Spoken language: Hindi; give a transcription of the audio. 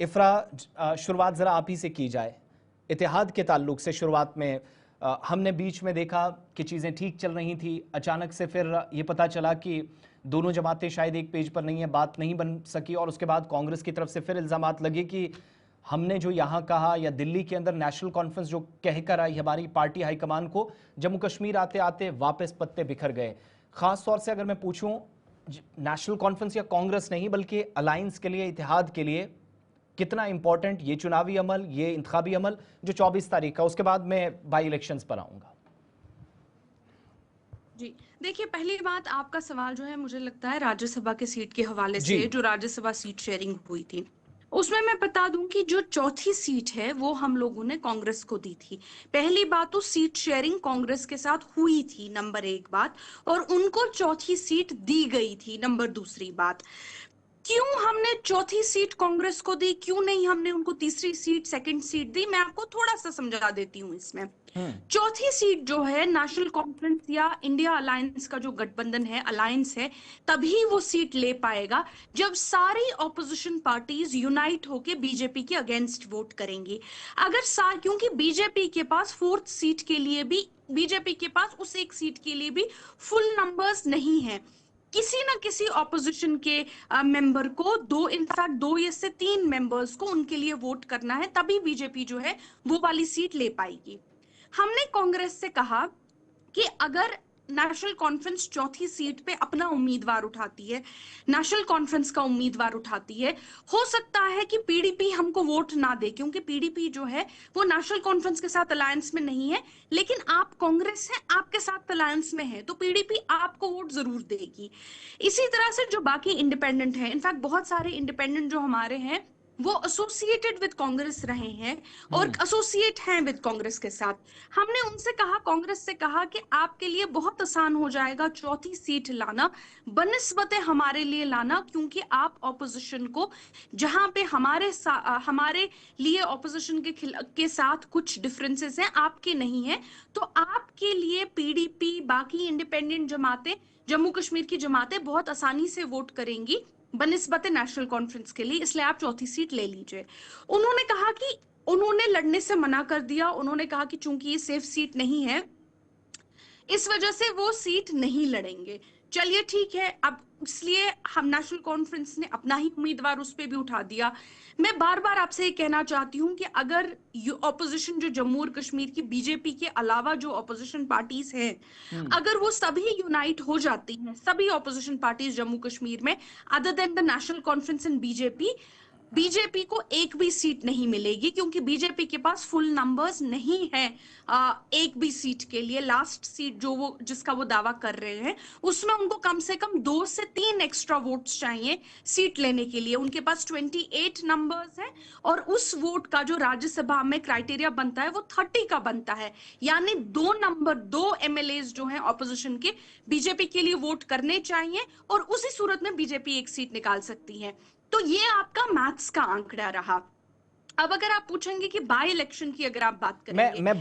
इफ्रा, शुरुआत जरा आप ही से की जाए। इत्तेहाद के ताल्लुक से शुरुआत में हमने बीच में देखा कि चीज़ें ठीक चल रही थी, अचानक से फिर ये पता चला कि दोनों जमातें शायद एक पेज पर नहीं है, बात नहीं बन सकी, और उसके बाद कांग्रेस की तरफ से फिर इल्ज़ामात लगे कि हमने जो यहाँ कहा या दिल्ली के अंदर नेशनल कॉन्फ्रेंस जो कहकर आई हमारी पार्टी हाईकमान को, जम्मू कश्मीर आते आते वापस पत्ते बिखर गए। ख़ास तौर से अगर मैं पूछूं, नेशनल कॉन्फ्रेंस या कांग्रेस नहीं बल्कि अलायंस के लिए, इत्तेहाद के लिए कितना इंपॉर्टेंट ये चुनावी अमल, ये इंतखाबी अमल जो 24 तारीख का, उसके बाद मैं बाई इलेक्शंस पर आऊंगा। जी देखिए, पहली बात, आपका सवाल जो है मुझे लगता है राज्यसभा के सीट के हवाले से, जो राज्यसभा सीट शेयरिंग हुई थी, उसमें मैं बता दूं कि जो चौथी सीट है वो हम लोगों ने कांग्रेस को दी थी। पहली बात तो सीट शेयरिंग कांग्रेस के साथ हुई थी, नंबर एक बात, और उनको चौथी सीट दी गई थी, नंबर दूसरी बात। क्यों हमने चौथी सीट कांग्रेस को दी, क्यों नहीं हमने उनको तीसरी सीट, सेकंड सीट दी, मैं आपको थोड़ा सा समझा देती हूँ इसमें। चौथी सीट जो है नेशनल कॉन्फ्रेंस या इंडिया अलायंस का जो गठबंधन है, अलायंस है, तभी वो सीट ले पाएगा जब सारी ऑपोजिशन पार्टीज यूनाइट होके बीजेपी के अगेंस्ट वोट करेंगी। अगर क्योंकि बीजेपी के पास फोर्थ सीट के लिए भी, बीजेपी के पास उस एक सीट के लिए भी फुल नंबर्स नहीं है, किसी ना किसी ऑपोजिशन के मेंबर को इनफैक्ट दो या से तीन मेंबर्स को उनके लिए वोट करना है, तभी बीजेपी जो है वो वाली सीट ले पाएगी। हमने कांग्रेस से कहा कि अगर नेशनल कॉन्फ्रेंस चौथी सीट पे अपना उम्मीदवार उठाती है, नेशनल कॉन्फ्रेंस का उम्मीदवार उठाती है, हो सकता है कि पीडीपी हमको वोट ना दे, क्योंकि पीडीपी जो है वो नेशनल कॉन्फ्रेंस के साथ अलायंस में नहीं है, लेकिन आप कांग्रेस है, आपके साथ अलायंस में है, तो पीडीपी आपको वोट जरूर देगी। इसी तरह से जो बाकी इंडिपेंडेंट है, इनफैक्ट बहुत सारे इंडिपेंडेंट जो हमारे हैं वो एसोसिएटेड विद कांग्रेस रहे हैं और एसोसिएट हैं विद कांग्रेस के साथ, हमने उनसे कहा, कांग्रेस से कहा कि आपके लिए बहुत आसान हो जाएगा चौथी सीट लाना बनिस्बते हमारे लिए लाना, क्योंकि आप ऑपोजिशन को, जहां पे हमारे लिए ऑपोजिशन के साथ कुछ डिफरेंसेस हैं, आपके नहीं है, तो आपके लिए पीडीपी, बाकी इंडिपेंडेंट जमातें, जम्मू कश्मीर की जमातें बहुत आसानी से वोट करेंगी बनिस्बत नेशनल कॉन्फ्रेंस के लिए, इसलिए आप चौथी सीट ले लीजिए। उन्होंने कहा कि उन्होंने लड़ने से मना कर दिया, उन्होंने कहा कि चूंकि ये सेफ सीट नहीं है इस वजह से वो सीट नहीं लड़ेंगे। चलिए ठीक है, अब इसलिए हम नेशनल कॉन्फ्रेंस ने अपना ही उम्मीदवार उस पर भी उठा दिया। मैं बार बार आपसे ये कहना चाहती हूं कि अगर ऑपोजिशन जो जम्मू और कश्मीर की बीजेपी के अलावा जो ऑपोजिशन पार्टीज हैं, अगर वो सभी यूनाइट हो जाती हैं, सभी ऑपोजिशन पार्टीज जम्मू कश्मीर में, other than the national conference and BJP को एक भी सीट नहीं मिलेगी, क्योंकि बीजेपी के पास फुल नंबर्स नहीं है एक भी सीट के लिए। लास्ट सीट जो वो जिसका वो दावा कर रहे हैं, उसमें उनको कम से कम 2 से 3 एक्स्ट्रा वोट्स चाहिए सीट लेने के लिए। उनके पास 28 नंबर्स हैं और उस वोट का जो राज्यसभा में क्राइटेरिया बनता है वो 30 का बनता है, यानी 2 एमएलएज जो हैं ऑपोजिशन के बीजेपी के लिए वोट करने चाहिए, और उसी सूरत में बीजेपी एक सीट निकाल सकती है। तो ये आपका मैथ्स का आंकड़ा रहा। अब अगर आप पूछेंगे कि बाय इलेक्शन की अगर आप बात करेंगे, मैं